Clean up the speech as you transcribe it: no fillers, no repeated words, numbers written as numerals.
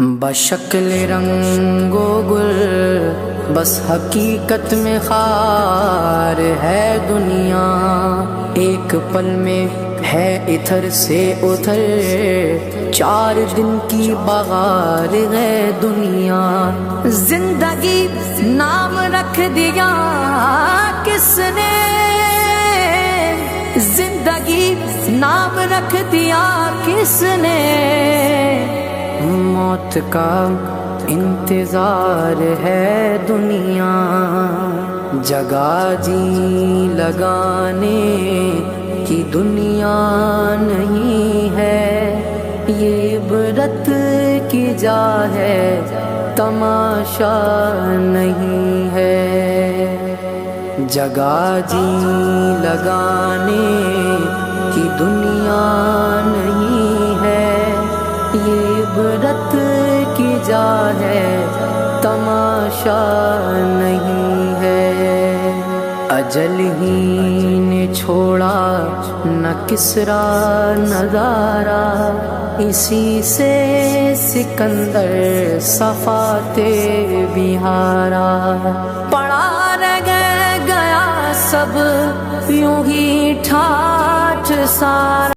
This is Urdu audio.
بشکل رنگ و گل بس حقیقت میں خار ہے دنیا، ایک پل میں ہے ادھر سے ادھر، 4 دن کی بغار ہے دنیا۔ زندگی نام رکھ دیا کس نے، زندگی نام رکھ دیا کس نے، موت کا انتظار ہے دنیا۔ جگہ جی لگانے کی دنیا نہیں ہے، یہ عبرت کی جا ہے تماشا نہیں ہے۔ جگہ جی لگانے کی دنیا نہیں ہے، یہ عبرت کی جا ہے تماشا نہیں ہے۔ اجل ہی نے چھوڑا نہ کسرا نہ دارا، اسی سے سکندر صفاتے بہارا۔ پڑا رہ گیا سب یوں ہی ٹھاٹھ سارا۔